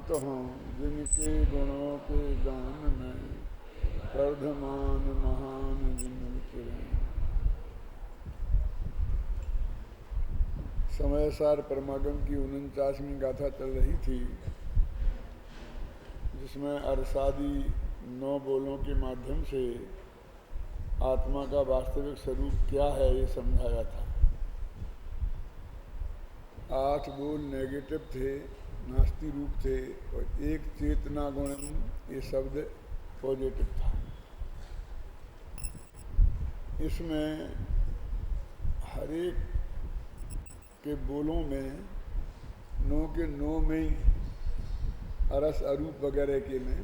शांत हों जिनके गुणों के गान में वर्धमान महान जिन उतरे। समयसार परमागम की 49वीं गाथा चल रही थी, जिसमें अरसादी 9 बोलों के माध्यम से आत्मा का वास्तविक स्वरूप क्या है ये समझाया था। 8 बोल नेगेटिव थे, नास्ति रूप थे, और एक चेतना गुण ये शब्द पॉजिटिव था। इसमें हर एक के बोलों में 9 के 9 में ही अरस अरूप वगैरह के में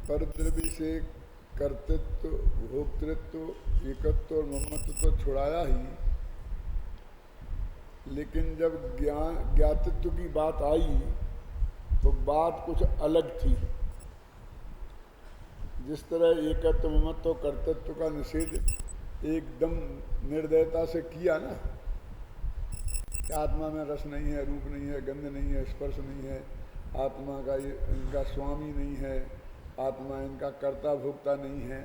परद्रव्य से कर्तृत्व, भोक्तृत्व, एकत्व और ममत्व तो छुड़ाया ही, लेकिन जब ज्ञातृत्व की बात आई तो बात कुछ अलग थी। जिस तरह एकत्व, ममत्व, कर्तृत्व का निषेध एकदम निर्दयता से किया ना, कि आत्मा में रस नहीं है, रूप नहीं है, गंध नहीं है, स्पर्श नहीं है, आत्मा का ये इनका स्वामी नहीं है, आत्मा इनका कर्ता भोक्ता नहीं है।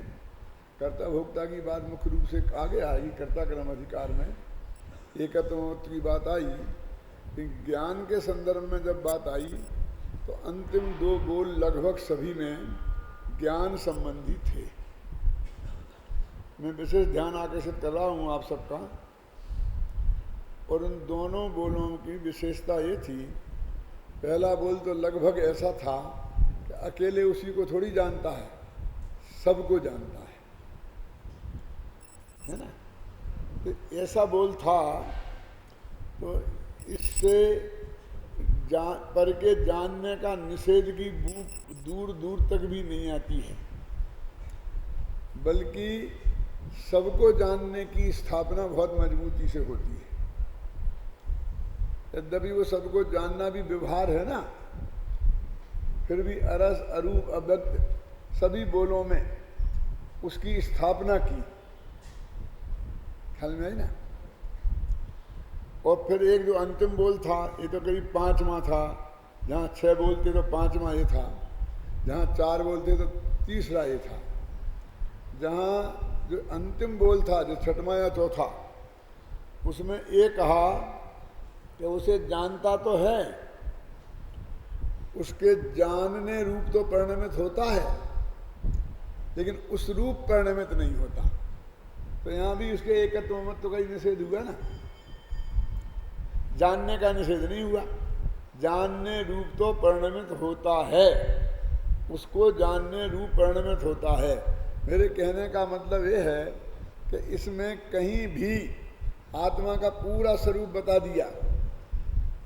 कर्ता भोक्ता की बात मुख्य रूप से आगे आई, कर्ता कर्म अधिकार में एकत्व ममत्व की बात आई। ज्ञान के संदर्भ में जब बात आई तो अंतिम 2 बोल लगभग सभी में ज्ञान संबंधी थे। मैं विशेष ध्यान आकर्षित कर रहा हूँ आप सबका, और उन दोनों बोलों की विशेषता ये थी, पहला बोल तो लगभग ऐसा था कि अकेले उसी को थोड़ी जानता है, सबको जानता है ना। तो ऐसा बोल था, तो इससे पर के जानने का निषेध की दूर दूर तक भी नहीं आती है, बल्कि सबको जानने की स्थापना बहुत मजबूती से होती है। यद्यपि वो सबको जानना भी व्यवहार है ना, फिर भी अरस अरूप अव्यक्त सभी बोलों में उसकी स्थापना की, ख्याल में आई ना। और फिर एक जो अंतिम बोल था, ये तो करीब 5वां था, जहाँ 6 बोलते तो 5वां ये था, जहाँ 4 बोलते तो तीसरा ये था, जहाँ जो अंतिम बोल था, जो 6वां या चौथा, उसमें ये कहा कि उसे जानता तो है, उसके जानने रूप तो परिणमित होता है, लेकिन उस रूप परिणमित नहीं होता। तो यहाँ भी उसके एकत्व ममत्व का ही निषेध हुआ ना, जानने का निषेध नहीं हुआ। जानने रूप तो परिणमित होता है, उसको जानने रूप परिणमित होता है। मेरे कहने का मतलब ये है कि इसमें कहीं भी आत्मा का पूरा स्वरूप बता दिया,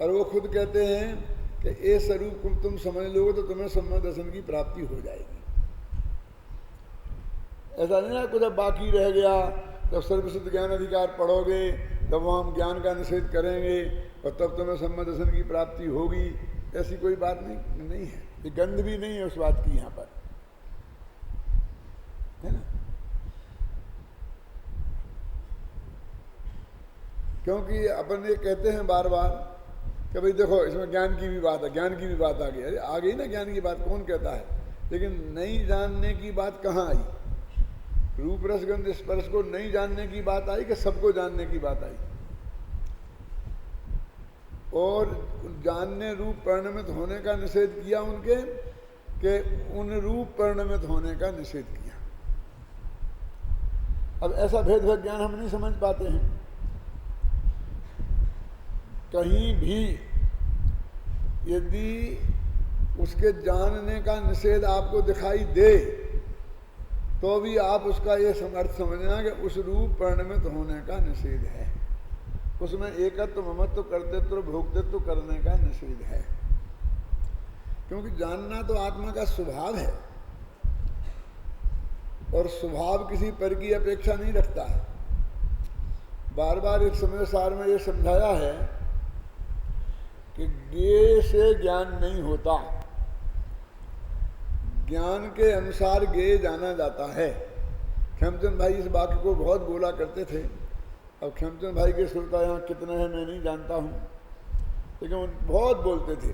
और वो खुद कहते हैं कि ये स्वरूप तुम समझ लोगे तो तुम्हें सम्यक दर्शन की प्राप्ति हो जाएगी। ऐसा नहीं ना कुछ अब बाकी रह गया, जब सर्वसिद्ध ज्ञान अधिकार पढ़ोगे तब वहाँ हम ज्ञान का निषेध करेंगे और तब तुम्हें सम्यक दर्शन की प्राप्ति होगी, ऐसी कोई बात नहीं है। ये गंध भी नहीं है उस बात की यहाँ पर, है ना। क्योंकि अपन ये कहते हैं बार बार कि भाई देखो इसमें ज्ञान की भी बात है, ज्ञान की भी बात आ गई। अरे आ गई ना ज्ञान की बात, कौन कहता है, लेकिन नहीं जानने की बात कहाँ आई। रूप रस गंध स्पर्श को नहीं जानने की बात आई कि सबको जानने की बात आई। और जानने रूप परिणमित होने का निषेध किया उनके, कि उन रूप परिणमित होने का निषेध किया। अब ऐसा भेद ज्ञान हम नहीं समझ पाते हैं। कहीं भी यदि उसके जानने का निषेध आपको दिखाई दे तो भी आप उसका ये समर्थ समझना कि उस रूप परिणमित होने का निषेध है, उसमें एकत्व ममत्व कर्तृत्व भोक्तृत्व करने का निषेध है। क्योंकि जानना तो आत्मा का स्वभाव है, और स्वभाव किसी पर की अपेक्षा नहीं रखता है। बार बार इस समय सार में ये समझाया है कि ज्ञेय से ज्ञान नहीं होता, ज्ञान के अनुसार ज्ञेय जाना जाता है। खेमचंद भाई इस वाक्य को बहुत बोला करते थे। अब खेमचंद भाई के श्रोता यहाँ कितने हैं मैं नहीं जानता हूँ, लेकिन बहुत बोलते थे।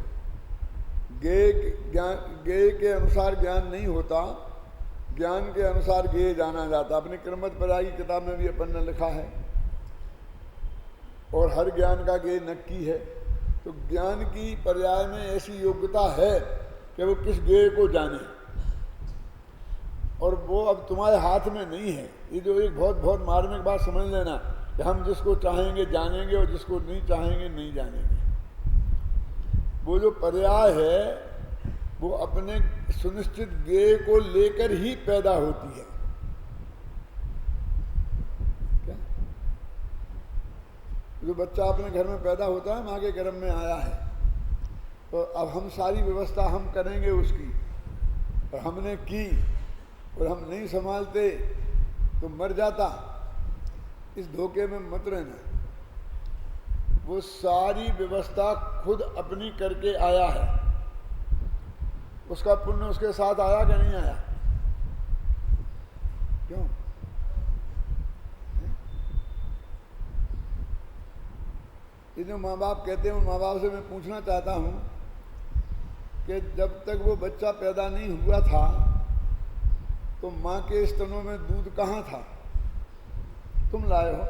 गेय के अनुसार ज्ञान नहीं होता, ज्ञान के अनुसार गेय जाना जाता। अपनी क्रमबद्ध पर्याय की किताब में भी अपन ने लिखा है, और हर ज्ञान का गेय नक्की है। तो ज्ञान की पर्याय में ऐसी योग्यता है कि वो किस गेय को जाने, और वो अब तुम्हारे हाथ में नहीं है। ये जो एक बहुत बहुत मार्मिक बात समझ लेना कि हम जिसको चाहेंगे जानेंगे और जिसको नहीं चाहेंगे नहीं जानेंगे। वो जो पर्याय है वो अपने सुनिश्चित गेय को लेकर ही पैदा होती है। क्या? जो बच्चा अपने घर में पैदा होता है, माँ के गर्भ में आया है, तो अब हम सारी व्यवस्था हम करेंगे उसकी, और हमने की और हम नहीं संभालते तो मर जाता। इस धोखे में मत रहना। वो सारी व्यवस्था खुद अपनी करके आया है, उसका पुण्य उसके साथ आया कि नहीं आया? क्यों? ये जो माँ बाप कहते हैं, उन माँ बाप से मैं पूछना चाहता हूँ कि जब तक वो बच्चा पैदा नहीं हुआ था तो माँ के स्तनों में दूध कहाँ था? तुम लाए हो।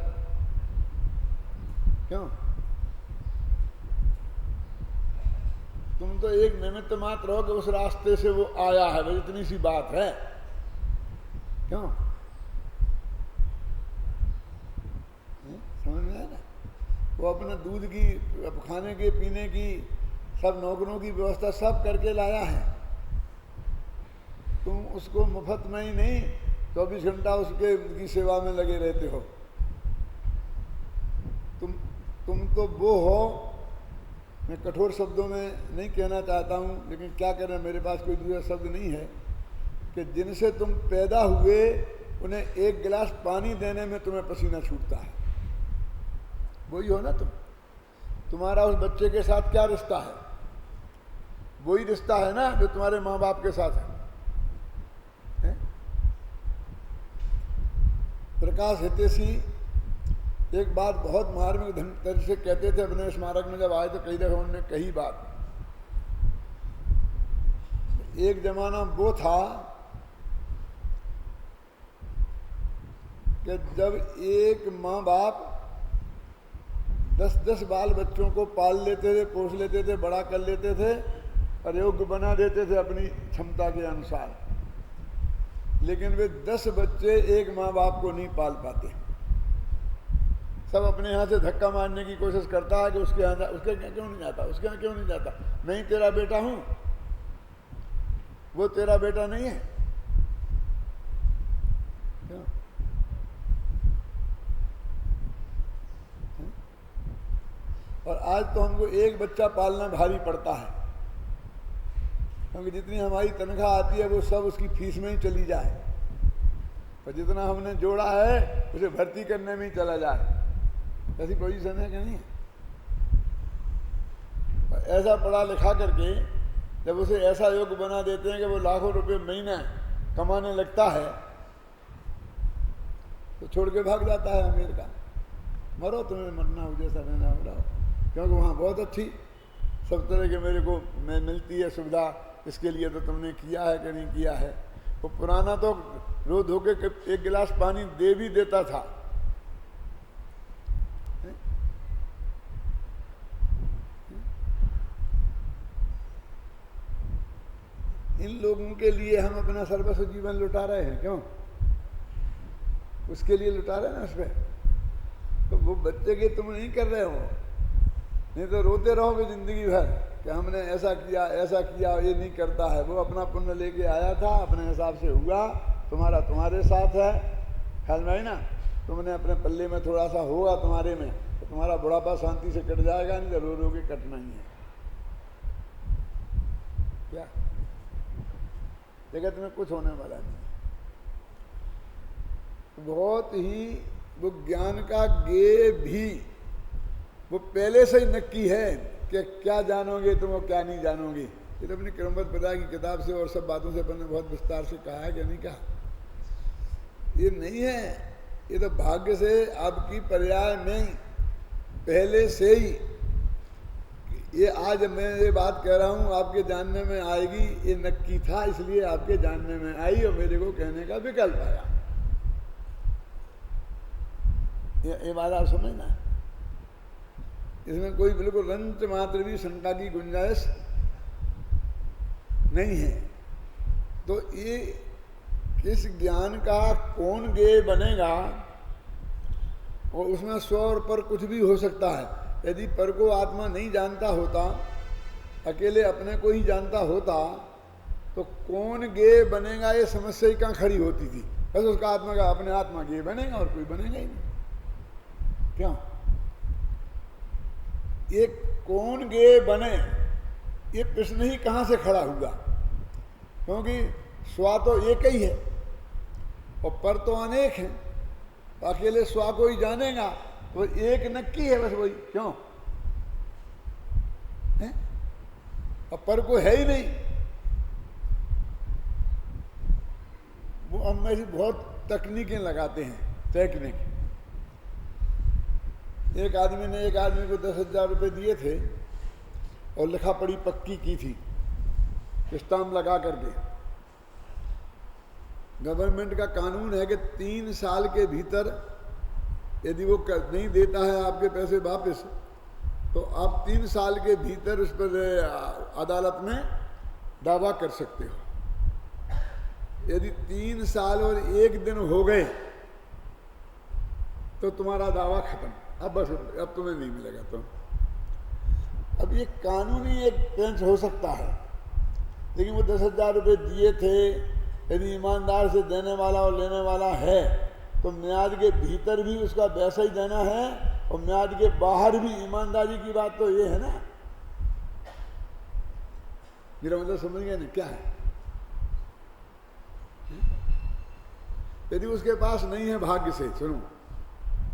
क्यों? तुम तो एक निमित्त मात्र हो कि उस रास्ते से वो आया है, बस इतनी सी बात है। क्यों? समझ में आया ना? वो अपने दूध की, खाने के, पीने की, सब नौकरों की व्यवस्था सब करके लाया है। तुम उसको मुफ्त में ही नहीं 24 घंटा उसके की सेवा में लगे रहते हो। तुम तो वो हो, मैं कठोर शब्दों में नहीं कहना चाहता हूँ, लेकिन क्या करें, मेरे पास कोई दूसरा शब्द नहीं है, कि जिनसे तुम पैदा हुए उन्हें एक गिलास पानी देने में तुम्हें पसीना छूटता है। वही हो ना तुम। तुम्हारा उस बच्चे के साथ क्या रिश्ता है? वही रिश्ता है ना जो तुम्हारे माँ बाप के साथ है। प्रकाश हितेशी एक बात बहुत मार्मिक ढंग से कहते थे। अपने स्मारक में जब आए तो कई दफा उन्होंने कही बात। एक जमाना वो था कि जब एक माँ बाप 10-10 बाल बच्चों को पाल लेते थे, पोस लेते थे, बड़ा कर लेते थे और योग्य बना देते थे अपनी क्षमता के अनुसार, लेकिन वे 10 बच्चे एक माँ बाप को नहीं पाल पाते। सब अपने यहाँ से धक्का मारने की कोशिश करता है कि उसके यहाँ, उसके क्यों नहीं जाता, उसके यहाँ क्यों नहीं जाता, नहीं तेरा बेटा हूँ, वो तेरा बेटा नहीं है। क्यों? और आज तो हमको एक बच्चा पालना भारी पड़ता है, क्योंकि जितनी हमारी तनख्वाह आती है वो सब उसकी फीस में ही चली जाए, और जितना हमने जोड़ा है उसे भर्ती करने में ही चला जाए। ऐसी पोजीशन है कि नहीं? ऐसा पढ़ा लिखा करके जब उसे ऐसा योग्य बना देते हैं कि वो लाखों रुपए महीना कमाने लगता है, तो छोड़ के भाग जाता है अमेरिका। मरो, तुम्हें मरना हो, जैसा रहना हो रहा, क्योंकि वहाँ बहुत अच्छी सब तरह के मेरे को मिलती है सुविधा। इसके लिए तो तुमने किया है कि नहीं किया है। वो पुराना तो रो धो के एक गिलास पानी दे भी देता था। इन लोगों के लिए हम अपना सर्वस्व जीवन लुटा रहे हैं। क्यों? उसके लिए लुटा रहे हैं ना उस पर। तो वो बच्चे के तुम नहीं कर रहे हो, नहीं तो रोते रहोगे जिंदगी भर कि हमने ऐसा किया ऐसा किया, ये नहीं करता है। वो अपना पुण्य लेके आया था, अपने हिसाब से हुआ, तुम्हारा तुम्हारे साथ है। ख्याल में आई ना? तुमने अपने पल्ले में थोड़ा सा होगा तुम्हारे में, तो तुम्हारा बुढ़ापा शांति से कट जाएगा, नहीं तो रो रो के कटना ही है। क्या जगत में कुछ होने वाला नहीं। बहुत ही वो ज्ञान का गे भी वो पहले से ही नक्की है कि क्या जानोगे तुम और क्या नहीं जानोगे। ये तो अपनी क्रमबद्ध पर्याय की किताब से और सब बातों से अपन ने बहुत विस्तार से कहा है कि नहीं कहा। ये नहीं है, ये तो भाग्य से आपकी पर्याय में पहले से ही ये आज मैं ये बात कह रहा हूँ आपके जानने में आएगी, ये नक्की था, इसलिए आपके जानने में आई और मेरे को कहने का विकल्प आया। ये बात आप समझना, इसमें कोई बिल्कुल रंच मात्र भी शंका की गुंजाइश नहीं है। तो ये किस ज्ञान का कौन ज्ञेय बनेगा, और उसमें स्व और पर कुछ भी हो सकता है। यदि पर को आत्मा नहीं जानता होता, अकेले अपने को ही जानता होता, तो कौन ज्ञेय बनेगा ये समस्या ही कहाँ खड़ी होती थी। बस उसका आत्मा का अपने आत्मा ज्ञेय बनेगा और कोई बनेगा ही नहीं। क्यों? ये कौन ज्ञेय बने ये प्रश्न ही कहाँ से खड़ा हुआ, क्योंकि स्वा तो एक ही है और पर तो अनेक है। तो अकेले स्वा को ही जानेगा तो एक नक्की है, बस वही। क्यों है? और पर को है ही नहीं। वो हम ऐसी बहुत तकनीकें लगाते हैं, टेक्निक। एक आदमी ने एक आदमी को 10,000 रुपये दिए थे और लिखा पढ़ी पक्की की थी, स्टाम्प लगा करके। गवर्नमेंट का कानून है कि 3 साल के भीतर यदि वो नहीं देता है आपके पैसे वापस, तो आप 3 साल के भीतर उस पर अदालत में दावा कर सकते हो। यदि 3 साल और 1 दिन हो गए तो तुम्हारा दावा खत्म, अब बस अब तुम्हें नहीं मिलेगा। तो अब ये कानूनी एक पेंच हो सकता है, लेकिन वो 10,000 रुपये दिए थे, यदि ईमानदार से देने वाला और लेने वाला है तो म्याद के भीतर भी उसका वैसा ही देना है और म्याद के बाहर भी। ईमानदारी की बात तो ये है ना, मेरा मतलब समझ गए ना क्या है। यदि उसके पास नहीं है भाग्य से, सुनो,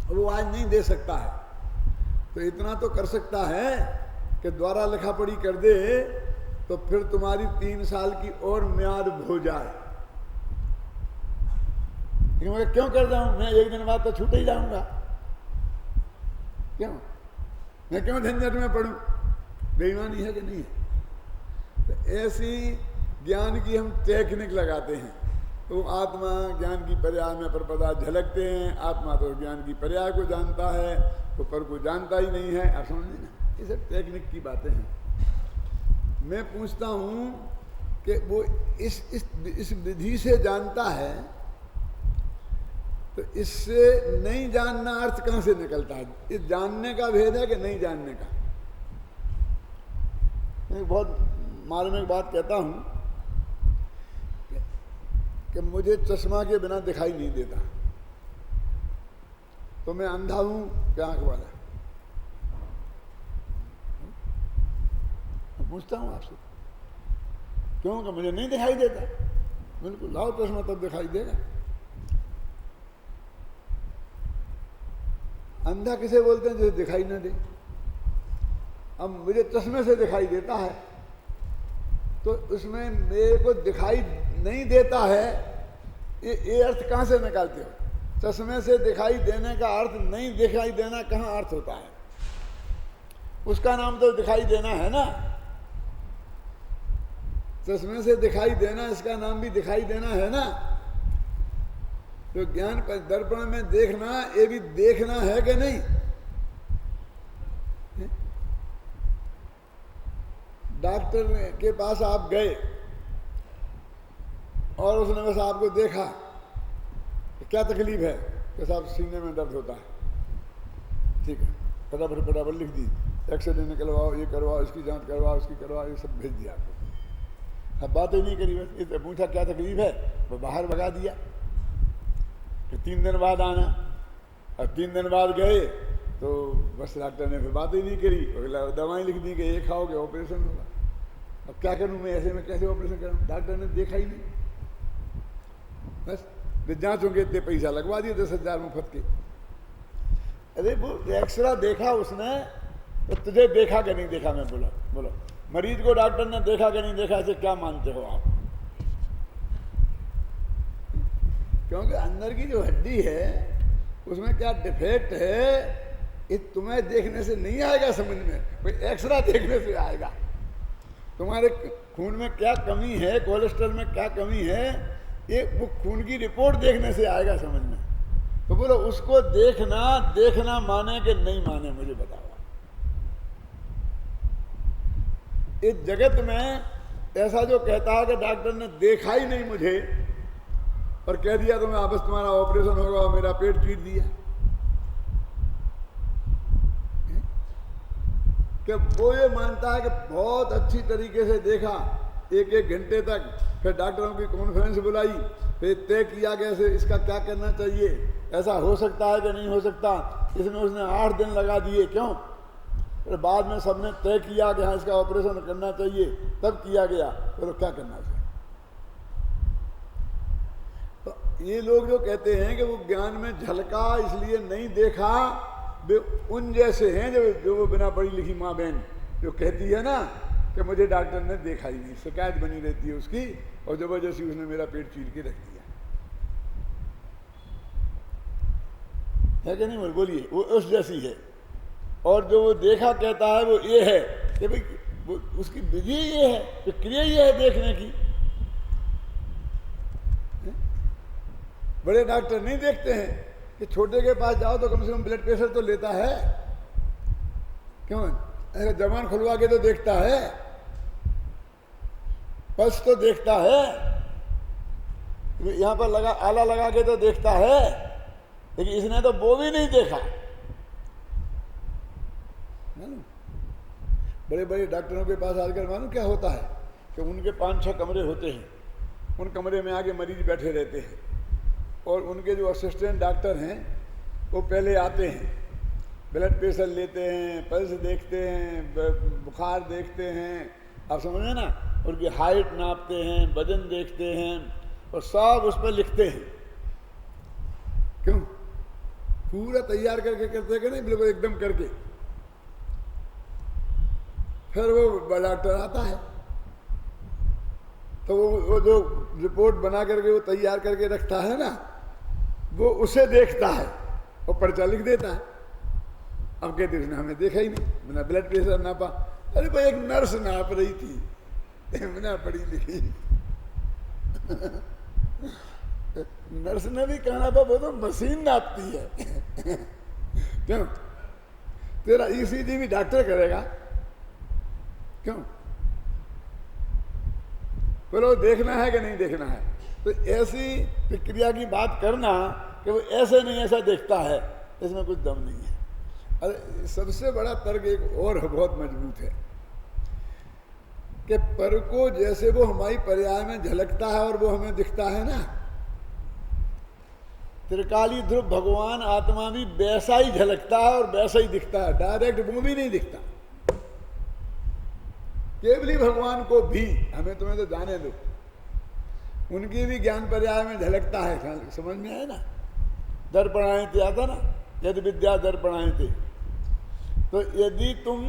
वो आज नहीं दे सकता है, तो इतना तो कर सकता है कि द्वारा लिखा पढ़ी कर दे, तो फिर तुम्हारी 3 साल की और म्याद हो जाए। लेकिन मैं क्यों कर जाऊं, मैं 1 दिन बाद तो छूट ही जाऊंगा। क्यों? मैं क्यों झंझट में पढ़ूं? बेईमानी है कि नहीं है? तो ऐसी ज्ञान की हम टेक्निक लगाते हैं। तो आत्मा ज्ञान की पर्याय में परपदा झलकते हैं। आत्मा तो ज्ञान की पर्याय को जानता है, तो पर को जानता ही नहीं है। आप समझे ना, ये सब टेक्निक की बातें हैं। मैं पूछता हूं कि वो इस विधि से जानता है, तो इससे नहीं जानना अर्थ कहां से निकलता है? इस जानने का भेद है कि नहीं जानने का? मैं बहुत मार्मिक बात कहता हूं कि मुझे चश्मा के बिना दिखाई नहीं देता, तो मैं अंधा हूं क्या आंख वाला? मैं पूछता हूं आपसे, क्यों? कि मुझे नहीं दिखाई देता। बिल्कुल, लाओ चश्मा तब दिखाई देगा। अंधा किसे बोलते हैं? जिसे दिखाई ना दे। अब मुझे चश्मे से दिखाई देता है, तो उसमें मेरे को दिखाई नहीं देता है, ये अर्थ कहाँ से निकालते हो? चश्मे से दिखाई देने का अर्थ नहीं दिखाई देना कहाँ अर्थ होता है? उसका नाम तो दिखाई देना है ना। चश्मे से दिखाई देना, इसका नाम भी दिखाई देना है ना। तो ज्ञान दर्पण में देखना, ये भी देखना है कि नहीं? डॉक्टर के पास आप गए और उसने बस आपको देखा, तो क्या तकलीफ है? कि साहब सीने में दर्द होता है। ठीक है, फटाफट लिख दी, एक्सरे निकलवाओ, ये करवाओ, इसकी जांच करवाओ, इसकी करवाओ, ये सब भेज दिया आपको। अब बात ही नहीं करी, बस इसे पूछा क्या तकलीफ है, वो बाहर भगा दिया। फिर 3 दिन बाद आना, और 3 दिन बाद गए तो बस डॉक्टर ने फिर बात ही नहीं करी, दवाई लिख दी कि ये खाओगे ऑपरेशन होगा। अब क्या करूं मैं, ऐसे में कैसे ऑपरेशन करूं? डॉक्टर ने देखा ही नहीं, बस जांचों के इतने पैसा लगवा दिए 10,000 मुफ्त के। अरे वो एक्सरा देखा उसने, तो तुझे देखा कि नहीं देखा? मैं बोलो मरीज को डॉक्टर ने देखा कि नहीं देखा, ऐसे क्या मानते हो आप? क्योंकि अंदर की जो हड्डी है उसमें क्या डिफेक्ट है ये तुम्हें देखने से नहीं आएगा समझ में, कोई एक्सरा देखने से आएगा। तुम्हारे खून में क्या कमी है, कोलेस्ट्रॉल में क्या कमी है, ये वो खून की रिपोर्ट देखने से आएगा समझ में। तो बोलो उसको देखना माने कि नहीं माने, मुझे बताओ। इस जगत में ऐसा जो कहता है कि डॉक्टर ने देखा ही नहीं मुझे और कह दिया तो मैं वापस तुम्हारा ऑपरेशन होगा और मेरा पेट चीर दिया, क्या वो ये मानता है कि बहुत अच्छी तरीके से देखा, एक घंटे तक, फिर डॉक्टरों की कॉन्फ्रेंस बुलाई, फिर तय किया कि ऐसे इसका क्या करना चाहिए, ऐसा हो सकता है कि नहीं हो सकता, इसमें उसने 8 दिन लगा दिए, क्यों? फिर बाद में सबने तय किया कि हाँ इसका ऑपरेशन करना चाहिए, तब किया गया, तो क्या करना चाहिए? तो ये लोग जो कहते हैं कि वो ज्ञान में झलका इसलिए नहीं देखा, वे उन जैसे हैं जो वो बिना पढ़ी लिखी माँ बहन जो कहती है ना कि मुझे डॉक्टर ने देखा ही नहीं, शिकायत बनी रहती है उसकी, और जबरदस्ती उसने मेरा पेट चीर के रख दिया है कि नहीं? बोलिए, वो उस जैसी है। और जो वो देखा कहता है वो ये है कि भाई वो उसकी विधि ये है, प्रक्रिया ये है देखने की। बड़े डॉक्टर नहीं देखते हैं कि छोटे के पास जाओ तो कम से कम ब्लड प्रेशर तो लेता है, क्यों? ऐसा जवान खुलवा के तो देखता है, पल्स तो देखता है, यहां पर लगा आला लगा के तो देखता है, लेकिन इसने तो वो भी नहीं देखा। बड़े बड़े डॉक्टरों के पास आजकल मालूम क्या होता है कि उनके 5-6 कमरे होते हैं, उन कमरे में आगे मरीज बैठे रहते हैं और उनके जो असिस्टेंट डॉक्टर हैं वो पहले आते हैं, ब्लड प्रेशर लेते हैं, पल्स देखते हैं, बुखार देखते हैं, आप समझे ना, उनकी हाइट नापते हैं, वजन देखते हैं और सब उस पर लिखते हैं। क्यों? पूरा तैयार करके करते कि नहीं, बिल्कुल एकदम करके। फिर वो डॉक्टर आता है तो वो जो रिपोर्ट बना करके वो तैयार करके रखता है ना, वो उसे देखता है और पर्चा लिख देता है। अब कहते उसने हमें देखा ही नहीं, बिना ब्लड प्रेशर नापा। अरे भाई एक नर्स नाप रही थी, बिना पढ़ी लिखी। नर्स ने भी कहना था वो तो मशीन नापती है। क्यों? तेरा ईसीजी भी डॉक्टर करेगा, क्यों? बोलो देखना है कि नहीं देखना है? तो ऐसी प्रक्रिया की बात करना कि वो ऐसे नहीं ऐसा देखता है, इसमें कुछ दम नहीं है। अरे सबसे बड़ा तर्क एक और बहुत मजबूत है कि पर को जैसे वो हमारी पर्याय में झलकता है और वो हमें दिखता है ना, त्रिकाली ध्रुव भगवान आत्मा भी वैसा ही झलकता है और वैसा ही दिखता है, डायरेक्ट वो भी नहीं दिखता। केवली भगवान को भी, हमें तुम्हें तो जाने दो, उनकी भी ज्ञान पर्याय में झलकता है, समझ में आया ना? दर्पणाएं थे आता ना, यदि विद्या दर्पणाएं थे। तो यदि तुम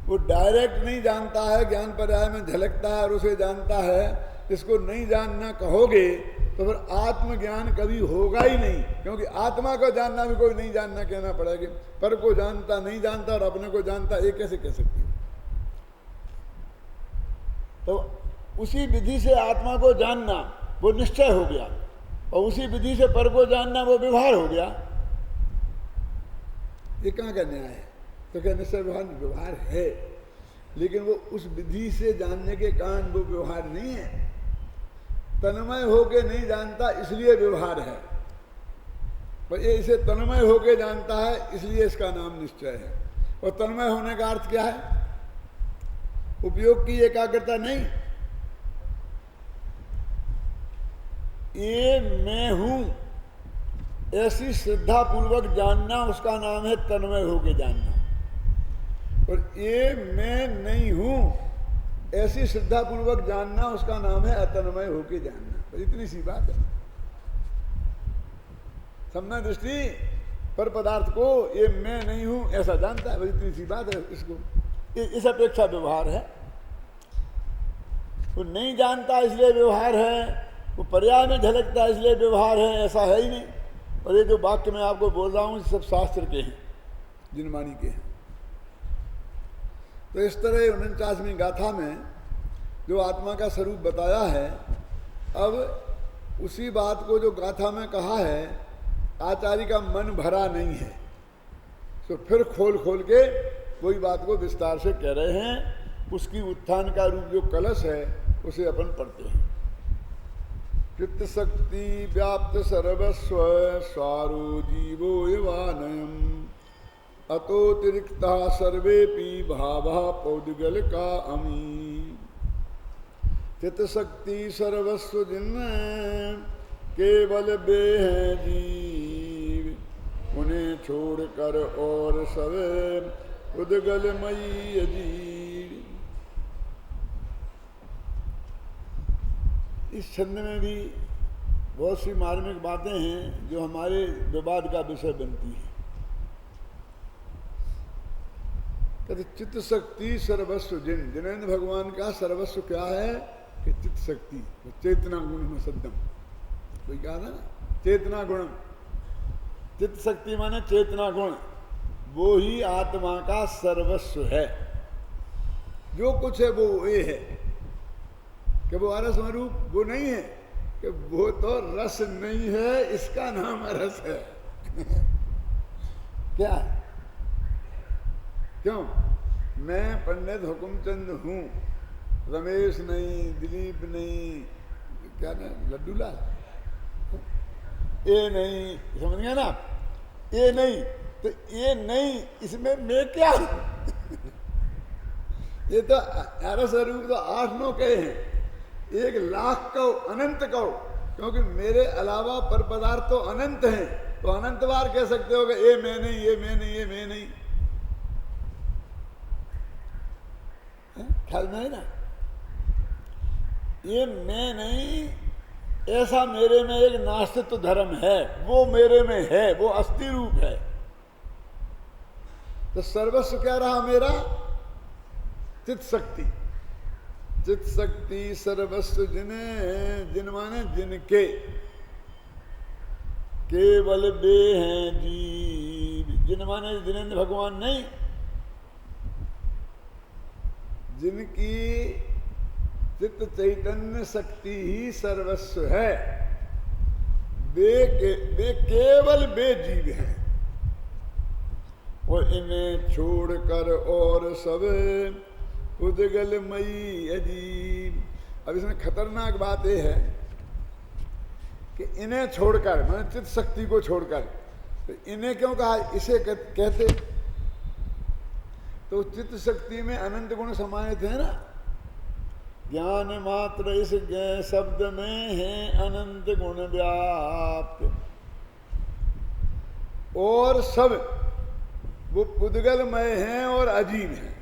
वो डायरेक्ट नहीं जानता है, ज्ञान पर्याय में झलकता है और उसे जानता है, इसको नहीं जानना कहोगे तो फिर आत्मज्ञान कभी होगा ही नहीं, क्योंकि आत्मा को जानना भी कोई नहीं जानना कहना पड़ेगा। पर को जानता नहीं जानता और अपने को जानता, ये कैसे कह सकते हो? तो उसी विधि से आत्मा को जानना वो निश्चय हो गया, और उसी विधि से पर को जानना वो व्यवहार हो गया। ये कहाँ का न्याय है? तो क्या निश्चय व्यवहार है, लेकिन वो उस विधि से जानने के कारण वो व्यवहार नहीं है। तन्मय होके नहीं जानता इसलिए व्यवहार है, पर ये इसे तन्मय होके जानता है इसलिए इसका नाम निश्चय है। और तन्मय होने का अर्थ क्या है? उपयोग की एकाग्रता नहीं, ये मैं हूं ऐसी श्रद्धा पूर्वक जानना, उसका नाम है तन्मय होके जानना। और ये मैं नहीं हूं ऐसी श्रद्धा पूर्वक जानना, उसका नाम है अतन्मय होके जानना। बस इतनी सी बात है। समझना दृष्टि पर पदार्थ को ये मैं नहीं हूं ऐसा जानता है, बस इतनी सी बात है। इसको इस अपेक्षा व्यवहार है। वो नहीं जानता इसलिए व्यवहार है, वो पर्याय में झलकता है इसलिए व्यवहार है, ऐसा है ही नहीं। और ये जो वाक्य मैं आपको बोल रहा हूँ सब शास्त्र के हैं, जिनवाणी के हैं। तो इस तरह 49वीं गाथा में जो आत्मा का स्वरूप बताया है, अब उसी बात को जो गाथा में कहा है, आचार्य का मन भरा नहीं है, तो फिर खोल खोल के वही बात को विस्तार से कह रहे हैं। उसकी उत्थान का रूप जो कलश है उसे अपन पढ़ते हैं। चित्त शक्ति व्याप्त सर्वस्व स्वारो जीवो यवानयम् अतोतिरिक्ता सर्वेपि भावा पौद्गल का अमी। चित्त शक्ति सर्वस्व जिनमें केवल बे हैं जीव, उन्हें छोड़कर और सब उद्गलमयी अजीब। इस छंद में भी बहुत सी मार्मिक बातें हैं जो हमारे विवाद का विषय बनती है। कहते चित्त शक्ति सर्वस्व जिन, जिनेन्द्र भगवान का सर्वस्व क्या है कि चित्त शक्ति, चेतना गुण में सद्दम, कोई कहा था ना चेतना गुण, चित्त शक्ति माने चेतना गुण, वो ही आत्मा का सर्वस्व है। जो कुछ है वो ये है कि वो अरस स्वरूप वो नहीं है, कि वो तो रस नहीं है, इसका नाम रस है। क्या है? क्यों? मैं पंडित हुकुमचंद हूँ, रमेश नहीं, दिलीप नहीं, क्या ना लड्डू लाल, ये नहीं, समझ गया ना? ये नहीं, तो ये नहीं, इसमें मैं क्या? ये तो अरस स्वरूप तो 8-9 कहे हैं, 1,00,000 कहो, अनंत कहो, क्योंकि मेरे अलावा पर पदार्थ तो अनंत हैं, तो अनंत बार कह सकते हो कि ये मैं नहीं, ये मैं नहीं, ये मैं नहीं। ख्याल में है ना? ये मैं नहीं, ऐसा मेरे में एक नास्तित्व धर्म है, वो मेरे में है, वो अस्थि रूप है। तो सर्वस्व क्या रहा मेरा? चित्त शक्ति। चित्त शक्ति सर्वस्व जिन्हें, जिन माने जिनके, केवल बे हैं जीव, जिन माने जिनेन्द्र भगवान नहीं, जिनकी चित्त चैतन्य शक्ति ही सर्वस्व है, वे केवल बे जीव हैं। और इन्हें छोड़कर और सब उद्गलमयी अजीब। अब इसमें खतरनाक बात यह है कि इन्हें छोड़कर, मैंने चित्त शक्ति को छोड़कर, तो इन्हें क्यों कहा? इसे कहते तो चित्त शक्ति में अनंत गुण समाहित है ना। ज्ञान मात्र इस शब्द में है अनंत गुण व्याप्त, और सब वो उद्गलमय हैं और अजीब हैं।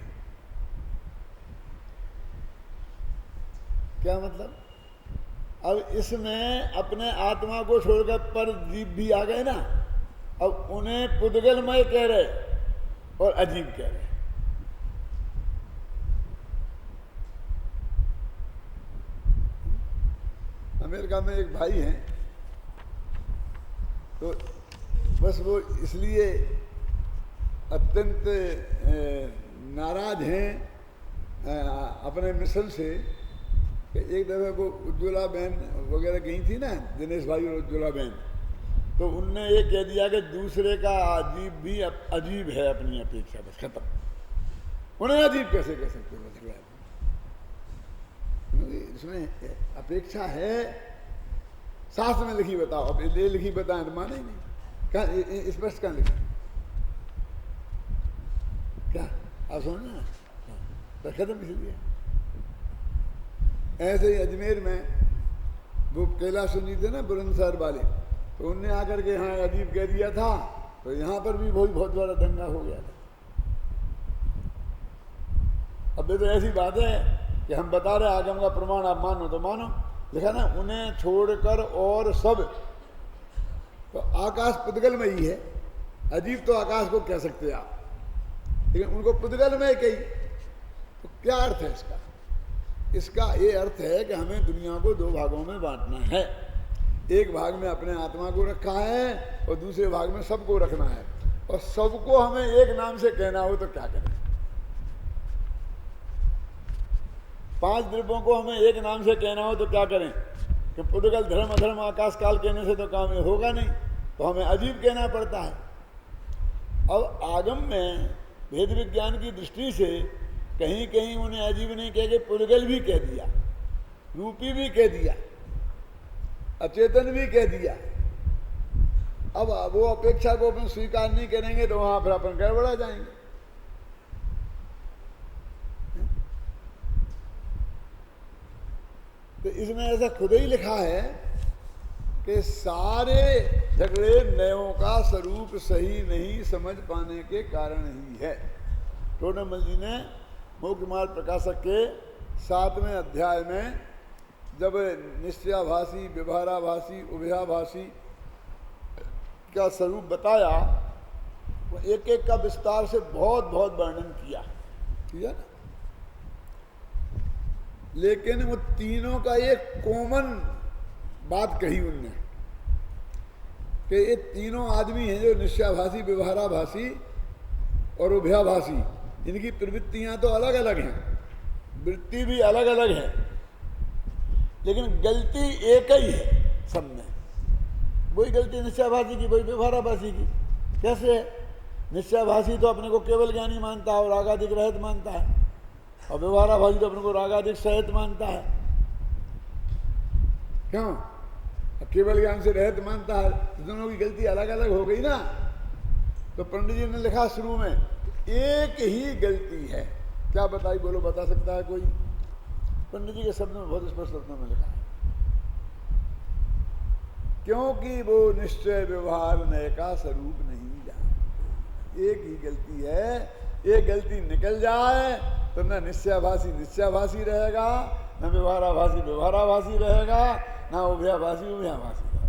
क्या मतलब? अब इसमें अपने आत्मा को छोड़कर पर जीव भी आ गए ना, अब उन्हें पुद्गलमय कह रहे और अजीब कह रहे। अमेरिका में एक भाई हैं, तो बस वो इसलिए अत्यंत नाराज हैं अपने मिसल से कि एक दफ़े वो उज्ज्वला बहन वगैरह गई थी ना, दिनेश भाई और उज्ज्वला बहन, तो उनने ये कह दिया कि दूसरे का अजीब भी अजीब है अपनी अपेक्षा, बस खत्म। उन्हें अजीब कैसे कह सकते हो? इसमें अपेक्षा है, शास्त्र में लिखी बताओ, अब ये लिखी बताएं तो माने नहीं। कहाँ स्पष्ट कहाँ लिखा? क्या आप सुनना तो खत्म इसलिए। ऐसे ही अजमेर में वो कैलाश जी थे ना बुलंदशहर वाले, तो उनने आकर के यहाँ अजीब कह दिया था, तो यहाँ पर भी बहुत बड़ा दंगा हो गया था। अब ये तो ऐसी बात है कि हम बता रहे आगम का प्रमाण, आप मानो तो मानो, देखा ना, उन्हें छोड़कर और सब, तो आकाश पुद्गल में ही है। अजीब तो आकाश को कह सकते हैं आप, लेकिन उनको पुद्गल में कही, तो क्या अर्थ है इसका? इसका ये अर्थ है कि हमें दुनिया को 2 भागों में बांटना है। एक भाग में अपने आत्मा को रखा है और दूसरे भाग में सबको रखना है। और सबको हमें एक नाम से कहना हो तो क्या करें? 5 द्रव्यों को हमें एक नाम से कहना हो तो क्या करें? कि पुद्गल धर्म अधर्म आकाश काल कहने से तो काम ये होगा नहीं, तो हमें अजीब कहना पड़ता है। अब आगम में भेद विज्ञान की दृष्टि से कहीं कहीं उन्हें अजीब नहीं कह के पुद्गल भी कह दिया, रूपी भी कह दिया, अचेतन भी कह दिया। अब वो अपेक्षा को अपन स्वीकार नहीं करेंगे तो वहां पर अपन गड़बड़ा जाएंगे। तो इसमें ऐसा खुद ही लिखा है कि सारे झगड़े नयों का स्वरूप सही नहीं समझ पाने के कारण ही है। टोडरमल जी ने मुख्य मार्ग प्रकाशक के 7वें अध्याय में जब निश्चयाभासी, व्यवहाराभासी, उभयाभासी का स्वरूप बताया, वो एक एक का विस्तार से बहुत बहुत वर्णन किया ना, लेकिन वो तीनों का एक कॉमन बात कही उनने कि ये तीनों आदमी हैं जो निश्चयाभासी, व्यवहाराभासी और उभयाभासी, इनकी प्रवृत्तियां तो अलग अलग हैं, वृत्ति भी अलग अलग है, लेकिन गलती एक ही है सब में। वही गलती निश्चयाभासी की, वही व्यवहाराभासी की। कैसे है? निश्चयाभासी तो अपने को केवल ज्ञानी मानता है और रागादिक रहित मानता है, और व्यवहाराभासी तो अपने को रागादिक सहित मानता है। क्यों? केवल ज्ञान से रहित मानता है, दोनों की गलती अलग अलग हो गई ना। तो पंडित जी ने लिखा शुरू में एक ही गलती है। क्या बताई? बोलो, बता सकता है कोई? पंडित जी के शब्द में बहुत स्पष्ट शब्दों में लिखा है, क्योंकि वो निश्चय व्यवहार नय का स्वरूप नहीं जानते। एक ही गलती है, एक गलती निकल जाए तो न निश्चयाभासी निश्चयाभासी रहेगा, न व्यवहाराभासी व्यवहाराभासी रहेगा, न उभयाभासी उभयाभासी रहेगा।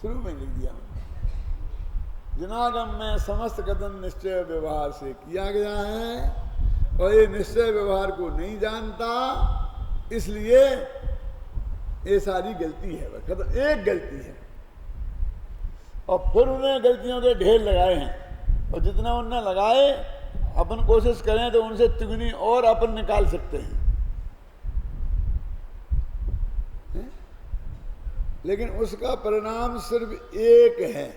शुरू में लिख दिया जिनागम में समस्त कथन निश्चय व्यवहार से किया गया है, और ये निश्चय व्यवहार को नहीं जानता, इसलिए ये सारी गलती है। एक गलती है, और फिर उन्हें गलतियों के ढेर लगाए हैं, और जितना उन्होंने लगाए अपन कोशिश करें तो उनसे तिगुनी और अपन निकाल सकते हैं, लेकिन उसका परिणाम सिर्फ एक है।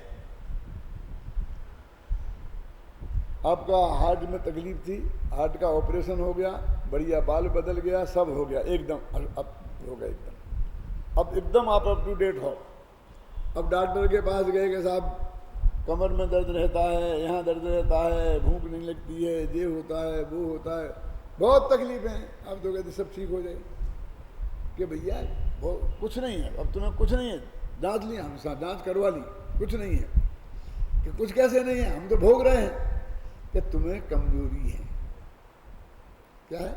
आपका हार्ट में तकलीफ थी, हार्ट का ऑपरेशन हो गया, बढ़िया बाल बदल गया, सब हो गया एकदम, अब हो गया एकदम, अब एकदम आप अप टू डेट हो। अब डॉक्टर के पास गए कि साहब कमर में दर्द रहता है, यहाँ दर्द रहता है, भूख नहीं लगती है, ये होता है, वो होता है, बहुत तकलीफें हैं। अब तो कहते सब ठीक हो जाए कि भैया कुछ नहीं है, अब तुम्हें कुछ नहीं है, जांच लिया हम, जांच करवा ली, कुछ नहीं है। कि कुछ कैसे नहीं है, हम तो भोग रहे हैं कि तुम्हें कमजोरी है। क्या है?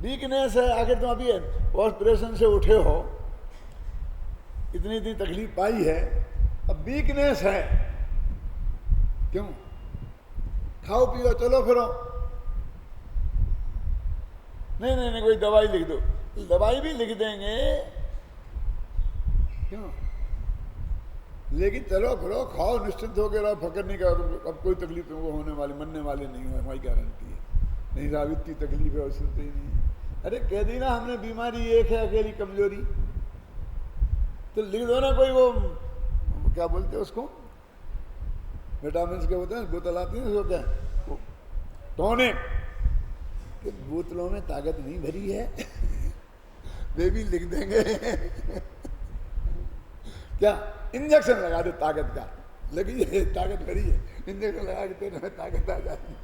वीकनेस है। आखिर तुम अभी ऑपरेशन से उठे हो, इतनी इतनी तकलीफ पाई है, अब वीकनेस है। क्यों? खाओ पियो चलो फिरो, नहीं नहीं नहीं कोई दवाई लिख दो, दवाई भी लिख देंगे, क्यों? लेकिन चलो फिरो, खाओ, निश्चिंत होकर रहो, फकर नहीं करो, अब कोई तकलीफ तुमको होने वाली, मनने वाले नहीं हो, हमारी गारंटी है। नहीं साहब इतनी तकलीफ है, उससे तो ही नहीं है। अरे कह दी ना हमने, बीमारी एक है अकेली, कमजोरी, तो लिख दो ना कोई, वो क्या बोलते हैं उसको, विटामिन के होते हैं, बोतल आती है, होते हैं टॉनिक, कि बोतलों में ताकत नहीं भरी है वे भी लिख देंगे क्या? इंजेक्शन लगा दो ताकत का, लगी है ताकत भरी है, इंजेक्शन लगा के तेरे में ताकत आ जाती।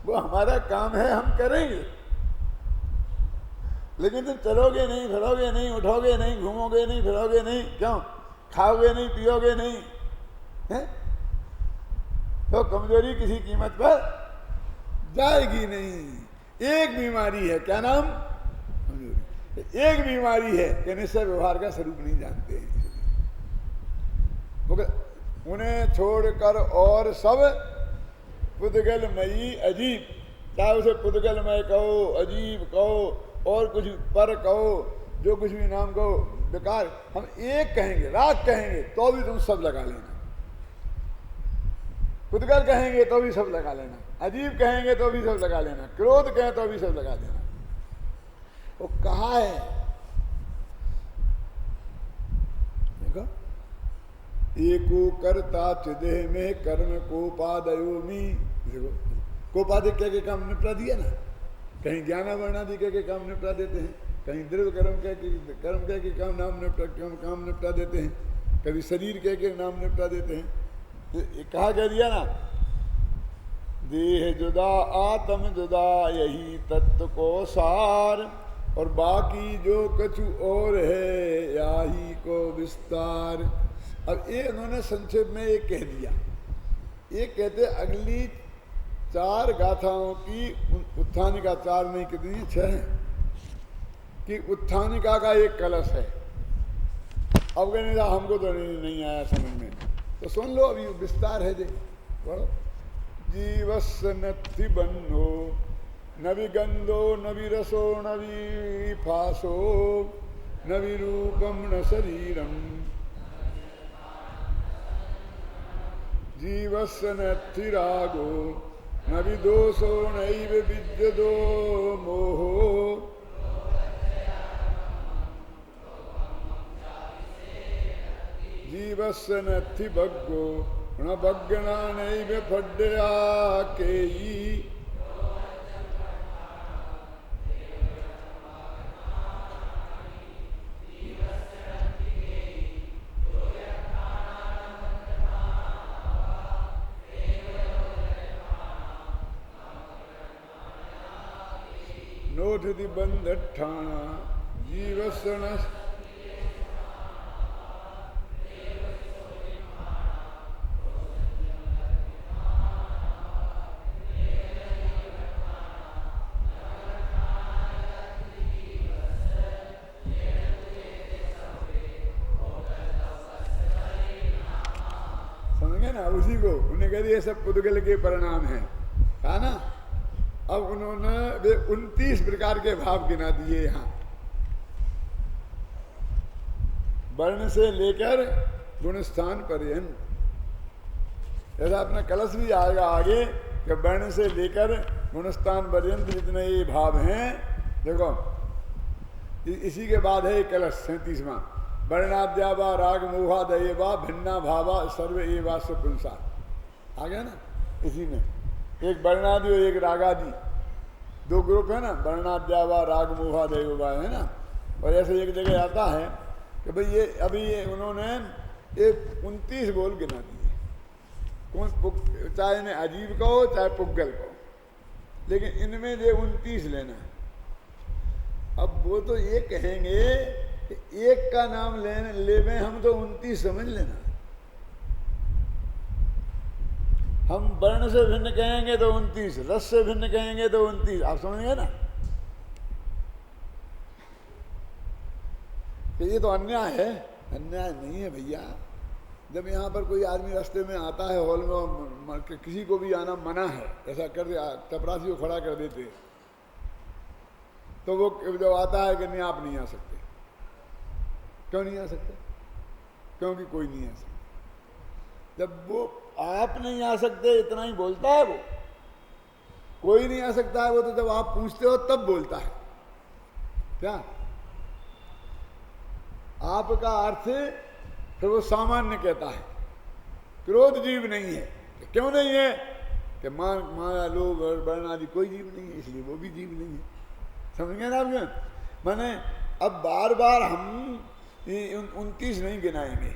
वो हमारा काम है, हम करेंगे, लेकिन तुम चलोगे नहीं, फिरोगे नहीं, उठोगे नहीं, घूमोगे नहीं, फिरोगे नहीं, क्यों? खाओगे नहीं, पियोगे नहीं, है? तो कमजोरी किसी कीमत पर जाएगी नहीं। एक बीमारी है, क्या नाम? कमजोरी। एक बीमारी है कि निश्चय व्यवहार का स्वरूप नहीं जानते हैं, उन्हें छोड़कर और सब पुद्गलमयी अजीब, चाहे उसे पुद्गलमय कहो, अजीब कहो, और कुछ पर कहो, जो कुछ भी नाम कहो, बेकार। हम एक कहेंगे, राग कहेंगे तो भी तुम सब लगा लेना, पुद्गल कहेंगे तो भी सब लगा लेना, अजीब कहेंगे तो भी सब लगा लेना, क्रोध कहें तो भी सब लगा देना। वो कहा है देखो, एको कर्ता चिदेह में कर्म कोपादयोमी। देखो कोपादय कह के काम निपटा दिया ना, कहीं ज्ञाना वर्णादि कह के काम निपटा देते हैं, कहीं द्रव्य कर्म कह के काम निपटा देते हैं, कभी शरीर कह के नाम निपटा देते हैं। कहा कह दिया ना, देह जुदा आत्म जुदा यही तत्व को सार, और बाकी जो कछु और है याही को विस्तार। अब ये उन्होंने संक्षेप में ये कह दिया। ये कहते अगली 4 गाथाओं की उत्थानिका, 4 नहीं कितनी 6 है, कि उत्थानिका का एक कलश है। अब कहने लगा हमको तो नहीं आया समझ में, तो सुन लो, अभी विस्तार है। पढ़ो। जीवस्य नत्थि बन्धो न विगंधो न विरसो न विफासो न विरूपम न शरीरम, जीवस्य नत्थि रागो न विदोषो नैव विद्यतो मोहो, जीवस्य नत्थि भग्गो न भग्गना नैव फड्डया केयी, नोठति बंधठाना जीवस्य न ना, उसी को उन्हें कह दिया सब पुद्गल के परिणाम हैं, कहा ना। अब उन्होंने वे 29 प्रकार के भाव गिना दिए यहाँ, वर्ण से लेकर गुणस्थान पर्यंत। ऐसा अपना कलश भी आएगा आगे कि वर्ण से लेकर गुणस्थान पर्यंत जितने ये भाव हैं। देखो इसी के बाद है कलश 37वां, वर्णाद्यावा राग मोहादयवा भिन्ना भावा सर्व एवा सुपुंसा। आ गया ना, इसी में एक वर्णादि और एक रागादि, 2 ग्रुप है ना, वर्णाद्यावा राग मोहादयवा है ना। और ऐसे एक जगह आता है कि भाई ये अभी ये उन्होंने ये 29 बोल गिना दिए, कौन चाहे इन्हें अजीब कहो चाहे पुग्गल कहो, लेकिन इनमें जो 29 लेना है। अब वो तो ये कहेंगे कि एक का नाम ले में हम तो 29 समझ लेना, हम वर्ण से भिन्न कहेंगे तो 29, रस से भिन्न कहेंगे तो 29, आप समझेंगे ना। तो ये तो अन्याय है, अन्याय नहीं है भैया। जब यहाँ पर कोई आदमी रास्ते में आता है, हॉल में किसी को भी आना मना है, ऐसा कर चपरासी को खड़ा कर देते, तो वो जब आता है कि नहीं आप नहीं आ सकते। क्यों नहीं आ सकते? क्योंकि कोई नहीं आ सकता। जब वो आप नहीं आ सकते इतना ही बोलता है, वो कोई नहीं आ सकता है, वो तो जब आप पूछते हो तब बोलता है। क्या आपका अर्थ फिर वो सामान्य कहता है, क्रोध जीव नहीं है। क्यों नहीं है? कि माया लोभ और वर्ण आदि कोई जीव नहीं है, इसलिए वो भी जीव नहीं है। समझ गए ना आप? माने अब बार बार हम 29 नहीं गिनाएंगे।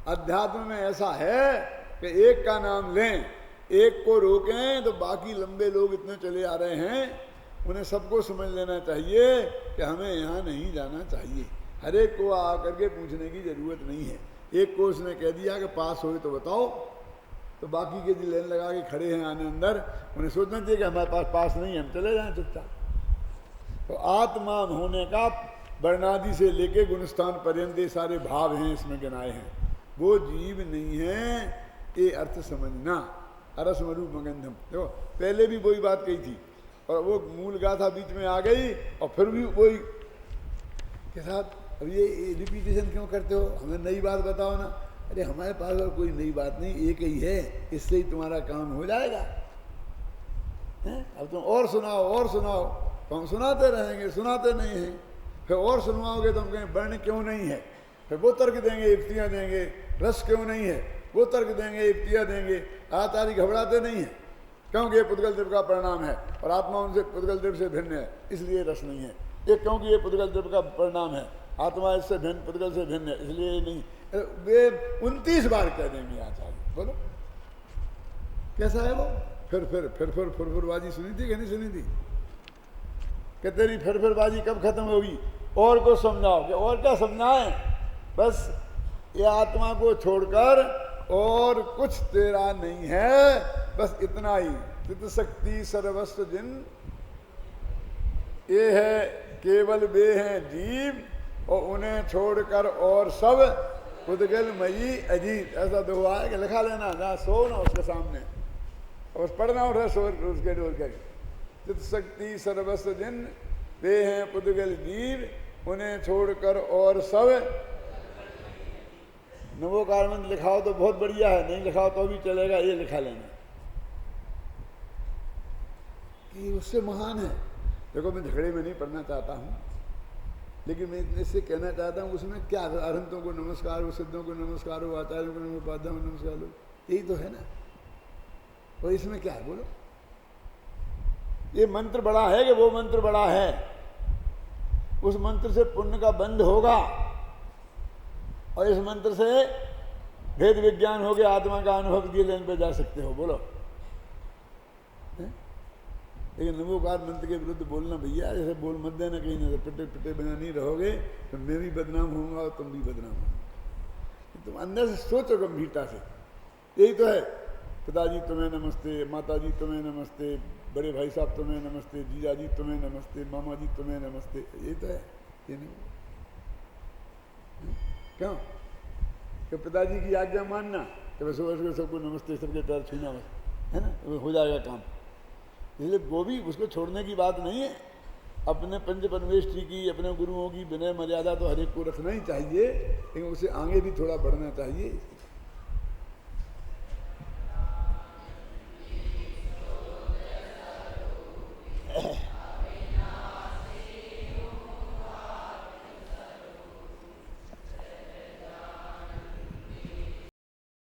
अध्यात्म में ऐसा है कि एक का नाम लें, एक को रोकें तो बाकी लंबे लोग इतने चले आ रहे हैं, उन्हें सबको समझ लेना चाहिए कि हमें यहाँ नहीं जाना चाहिए। हर एक को आकर के पूछने की जरूरत नहीं है। एक को उसने कह दिया कि पास हो तो बताओ, तो बाकी के जो लाइन लगा के खड़े हैं आने अंदर, उन्हें सोचना चाहिए कि हमारे पास नहीं है, हम चले जाएं चुपचाप। तो आत्मा होने का वर्णादि से लेके गुणस्थान पर्यंत ये सारे भाव हैं इसमें गिनाए हैं, वो जीव नहीं है, ये अर्थ समझना। अरसमरूप मगंधम, देखो पहले भी वही बात कही थी और वो मूल गाथा बीच में आ गई और फिर भी वही के साथ अब ये रिपीटेशन क्यों करते हो, हमें नई बात बताओ ना। अरे हमारे पास और कोई नई बात नहीं, एक ही है, इससे ही तुम्हारा काम हो जाएगा। अब तुम और सुनाओ, तो हम सुनाते रहेंगे, सुनाते नहीं हैं। फिर और सुनवाओगे तो हम कहें वर्ण क्यों नहीं है, फिर वो तर्क देंगे, युक्तियाँ देंगे। रस क्यों नहीं है, वो तर्क देंगे, युक्तियाँ देंगे। आचार्य घबराते नहीं है, क्योंकि ये पुद्गल द्रव्य का परिणाम है और आत्मा उनसे पुद्गल द्रव्य से भिन्न है, इसलिए रस नहीं है। ये क्योंकि ये पुद्गल द्रव्य का परिणाम है, आत्मा इससे भिन्न, पुद्गल से भिन्न है, इसलिए ये नहीं। वे 29 बार कह देंगे आचार्य। बोलो कैसा है वो? फिर फुरफुरबाजी सुनी थी कि नहीं सुनी थी? कि तेरी फिरबाजी कब खत्म होगी? और को समझाओ। कि और क्या समझाएं? बस ये आत्मा को छोड़कर और कुछ तेरा नहीं है, बस इतना ही। चित्त शक्ति सर्वस्व जिन, ये है केवल वे हैं जीव और उन्हें छोड़कर और सब पुद्गलमयी अजीत। ऐसा दुआ है कि लिखा लेना, ना सो ना उसके सामने, और पढ़ना उठा सो उसके डोर कर। चित्त शक्ति सर्वस्व जिन, वे हैं पुद्गल जीव, उन्हें छोड़कर और सब। नमोकार मंत्र लिखाओ तो बहुत बढ़िया है, नहीं लिखाओ तो भी चलेगा, ये लिखा लेना कि उससे महान है। देखो मैं झगड़े में नहीं पढ़ना चाहता हूँ, लेकिन मैं इससे कहना चाहता हूँ उसमें क्या, अरहंतों को नमस्कार हो, सिद्धों को नमस्कार हो, आचार्यों को नमस्कार, उपाध्यायों को नमस्कार हो, यही तो है ना। और इसमें क्या है बोलो? ये मंत्र बड़ा है कि वो मंत्र बड़ा है? उस मंत्र से पुण्य का बंध होगा और इस मंत्र से भेद विज्ञान हो गया, आत्मा का अनुभव दिए लेने पे जा सकते हो। बोलो लेकिन नमोकार मंत्र के विरुद्ध बोलना भैया, जैसे बोल मत देना कहीं ना, पिटे पिटे बिना नहीं रहोगे तो मैं भी बदनाम होऊंगा और तुम भी बदनाम होंगे। तुम अंदर से सोचो गंभीरता से। यही तो है, पिताजी तुम्हें नमस्ते, माताजी तुम्हें नमस्ते, बड़े भाई साहब तुम्हें नमस्ते, जीजा जी तुम्हें नमस्ते, मामा जी तुम्हें नमस्ते, यही तो है। ये नहीं क्यों कि पिताजी की आज्ञा मानना कि बस सुबह सुबह सबको नमस्ते, सबके पैर छूना, बस है ना, हो जाएगा काम। इसलिए वो भी उसको छोड़ने की बात नहीं है। अपने पंच परमेष्ठी की, अपने गुरुओं की विनय मर्यादा तो हर एक को रखना ही चाहिए, लेकिन उसे आगे भी थोड़ा बढ़ना चाहिए।